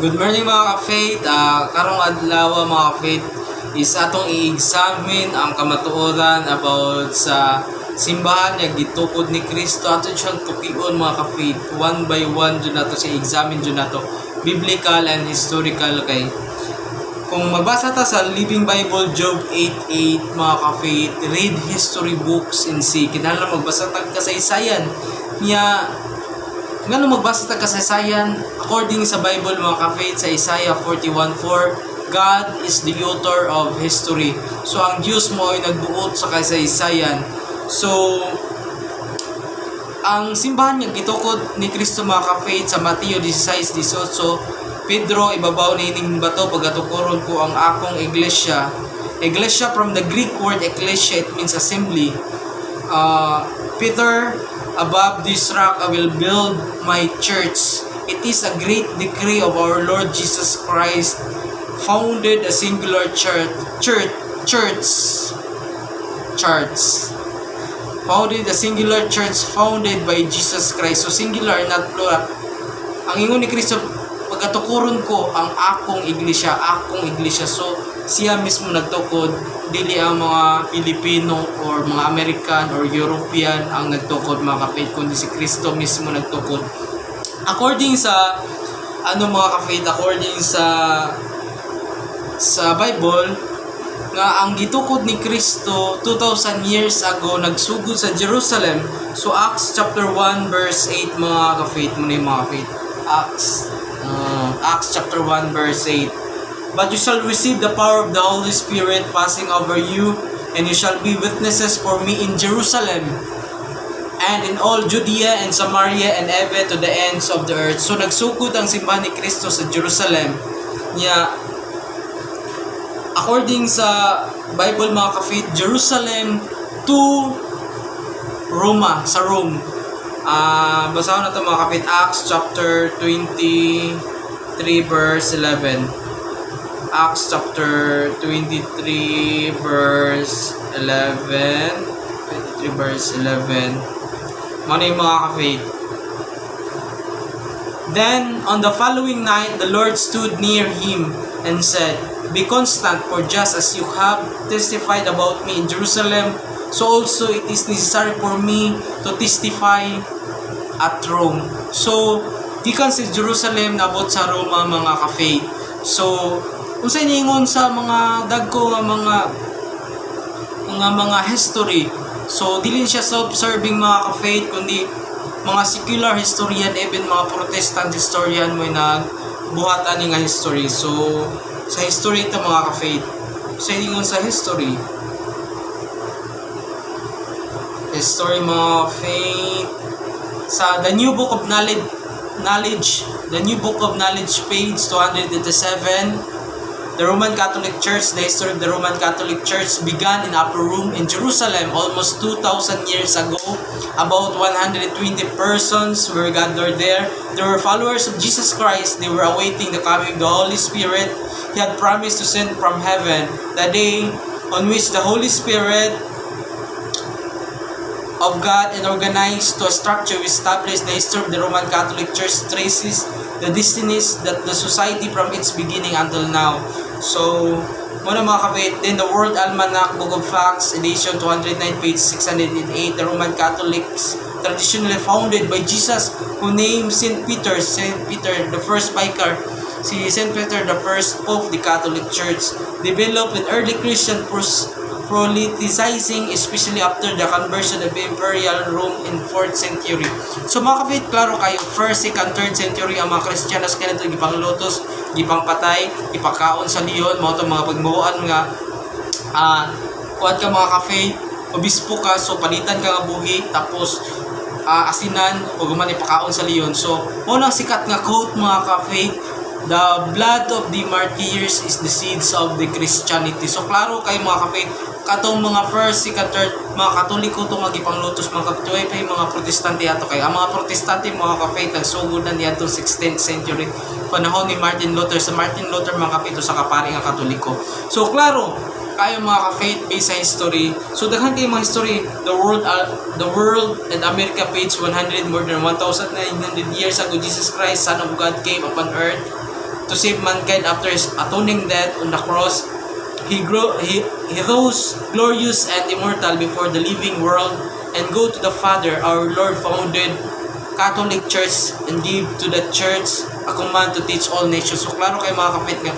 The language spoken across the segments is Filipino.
Good morning mga ka-faith. Karong adlaw mga ka-faith is atong i-examine ang kamatuoran about sa simbahan nga gitukod ni Kristo. Ato siyang tukion mga ka-faith. One by one dyan nato siya examine dyan nato. Biblical and historical kay. Kung magbasa ta sa Living Bible, Job 8:8 mga ka-faith, read history books and see. Kinahanglan magbasa tag kasaysayan niya. Ngano magbasa ta kasaysayan according sa Bible mga ka-faith sa Isaiah 41:4, God is the author of history. So ang Diyos mo ay nagbuot sa kasaysayan. So ang simbahan nga gitukod ni Kristo mga ka-faith sa Mateo 16:18, Pedro, ibabaw ni ining bato pagatukuron ko ang akong iglesia. Iglesia from the Greek word ecclesia, it means assembly. Peter, above this rock I will build my church. It is a great decree of our Lord Jesus Christ, founded a singular church. Founded a singular church founded by Jesus Christ. So singular, not plural. Ang ingon ni Kristo, pagkatukuron ko ang akong iglesia. So siya mismo nagtukod, dili ang mga Pilipino or mga American or European ang nagtukod mga ka-faith, kundi si Kristo mismo nagtukod. According sa mga ka-faith, according sa Bible, nga ang gitukod ni Kristo 2,000 years ago nagsugod sa Jerusalem. So Acts chapter 1 verse 8 mga ka-faith, muna yung mga ka-faith. Acts chapter 1 verse 8. But you shall receive the power of the Holy Spirit passing over you, and you shall be witnesses for me in Jerusalem, and in all Judea and Samaria and even to the ends of the earth. So nagsugod ang simbahan ni Kristo sa Jerusalem. According sa Bible mga ka-faith, Jerusalem to Roma, sa Rome. Basahin na ito mga ka-faith, Acts chapter 23 verse 11. Acts chapter 23 verse 11. Ano yung mga ka-faith? Then on the following night the Lord stood near him and said, "Be constant, for just as you have testified about me in Jerusalem, so also it is necessary for me to testify at Rome." So gikan sa Jerusalem nabot sa Roma mga ka-faith. So unsay ningon sa mga dagko nga mga history. So dili siya self-serving mga ka-faith, kundi mga secular historian, even mga Protestant historian mo nagbuhat ani nga history. So sa history ito mga ka-faith, unsay ningon sa history mga faith sa The New Book of Knowledge, The New Book of Knowledge page 287. The Roman Catholic Church, the history of the Roman Catholic Church began in Upper Room in Jerusalem almost 2,000 years ago. About 120 persons were gathered there. They were followers of Jesus Christ. They were awaiting the coming of the Holy Spirit. He had promised to send from heaven. The day on which the Holy Spirit of God and organized to a structure which established the history of the Roman Catholic Church, traces the destinies that the society from its beginning until now. So, muna mga ka-faith, then the World Almanac, Book of Facts, edition 209, page 608, the Roman Catholics traditionally founded by Jesus, who named Saint Peter the first vicar, si Saint Peter the first Pope, the Catholic Church, developed with early Christian politicizing, especially after the conversion of Imperial Rome in 4th century. So mga ka-faith, klaro kayo, 1st, 2nd, 3rd century ang mga Kristiyanos kaya ito gipang lotos, gipang patay, ipakaon sa leon, mga mga pagmawaan nga kuwan ka mga ka-faith, obispo ka, so palitan ka nga buhi, tapos asinan, o guman ipakaon sa leon. So unang sikat nga quote mga ka-faith, "The blood of the martyrs is the seeds of the Christianity." So klaro kayo mga ka-faith, katong mga 1st, 2nd, 3rd, mga Katoliko itong nagipang lotos, mga kapituay pa yung mga Protestante ato kay. Ang mga Protestante mga ka-faith nagsugod na niya itong 16th century, panahon ni Martin Luther. Sa Martin Luther mga kapito sa kapari nga Katoliko. So klaro kayo mga ka-faith based sa history. So daghan kayo mga history, the world and America page 100, more than 1,900 years ago Jesus Christ, Son of God, came upon earth. to save mankind after his atoning death on the cross. He rose glorious and immortal before the living world and go to the Father. Our Lord founded Catholic Church and gave to the Church a command to teach all nations. So klaro kay mga kapit nga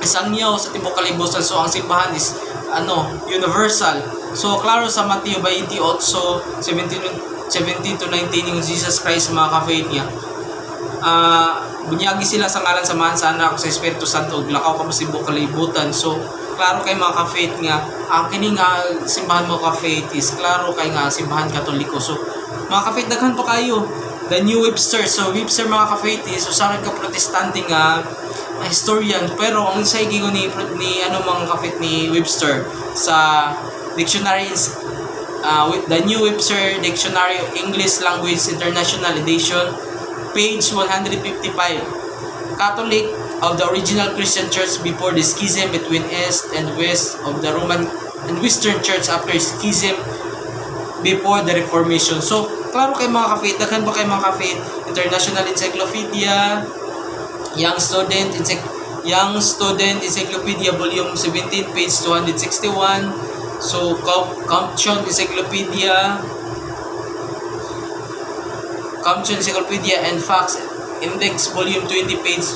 isang niyaw sa tibuok kalibutan. So ang simbahan is universal. So klaro sa Mateo 28:17 to 19 yung Jesus Christ mga kapit niya. Bunyagi sila sa ngalan samahan sa anak sa Espiritu Santo ug lakaw ka sa tibuok kalibutan. So klaro kay mga ka-faith nga ang kini nga simbahan mo ka-faith is klaro kay nga simbahan Katoliko. So mga ka-faith daghan pa kayo the New Webster. So Webster mga ka-faith is usahan ka protestante nga historian, pero ang say gigo ni mga ka-faith ni Webster sa dictionaries the New Webster Dictionary of English Language International Edition, page 155. Catholic of the original Christian Church before the schism between East and West of the Roman and Western Church after schism before the Reformation. So, klaro kay mga ka-faith, daghan ba kay mga ka-faith? International Encyclopedia, Young Student Encyclopedia Volume 17, page 261. So, Compton Encyclopedia and Facts Index Volume 20, page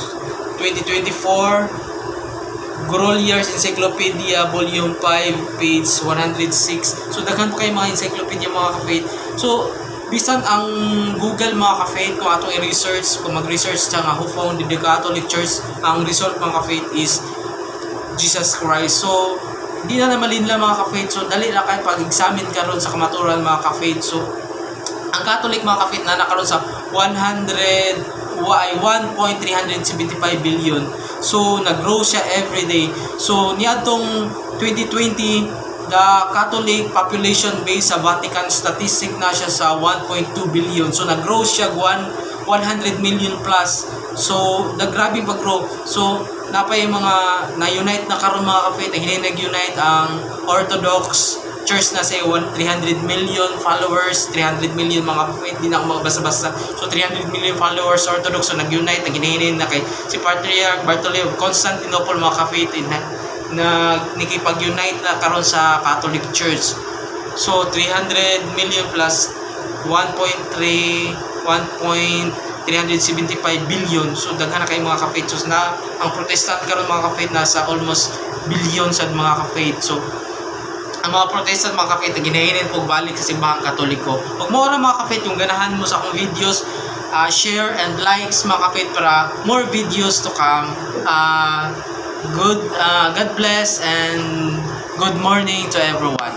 2024. Grolier's Encyclopedia Volume 5, page 106. So daghan pa kayo mga encyclopedia mga ka-faith. So bisan ang Google mga ka-faith, kung atong i-research, kung mag-research siya nga who founded the Catholic Church, ang result mga ka-faith is Jesus Christ. So hindi na malinla mga ka-faith. So dali na kayo pag-examine karon sa kamaturan mga ka-faith. So ang Catholic mga ka-faith na nakaroon sa 1.375 billion. So nag-grow siya every day. So niadtong 2020, the Catholic population base sa Vatican statistic na siya sa 1.2 billion. So nag-grow siya 100 million plus. So naggrabe pag-grow. So napay mga na-unite na karon mga ka-faith, hindi nag-unite ang Orthodox Church na say 300 million followers, 300 million mga ka-faith, di na ako magbasa-basa. So 300 million followers Orthodox, so nag-unite, nag-hinihinin na kay si Patriarch Bartolomeo of Constantinople mga ka-faith na nikipag-unite na karon sa Catholic Church. So 300 million plus 1.375 billion. So daghan na kay mga ka-faith. So na ang Protestant karon mga ka-faith nasa almost billion sa mga ka-faith. So ang mga Protestant mga ka-faith ginahinin po balik sa simbahang Katoliko. Ug mo ra mga ka-faith yung ganahan mo sa akong videos, share and likes mga ka-faith para more videos to come. God bless and good morning to everyone.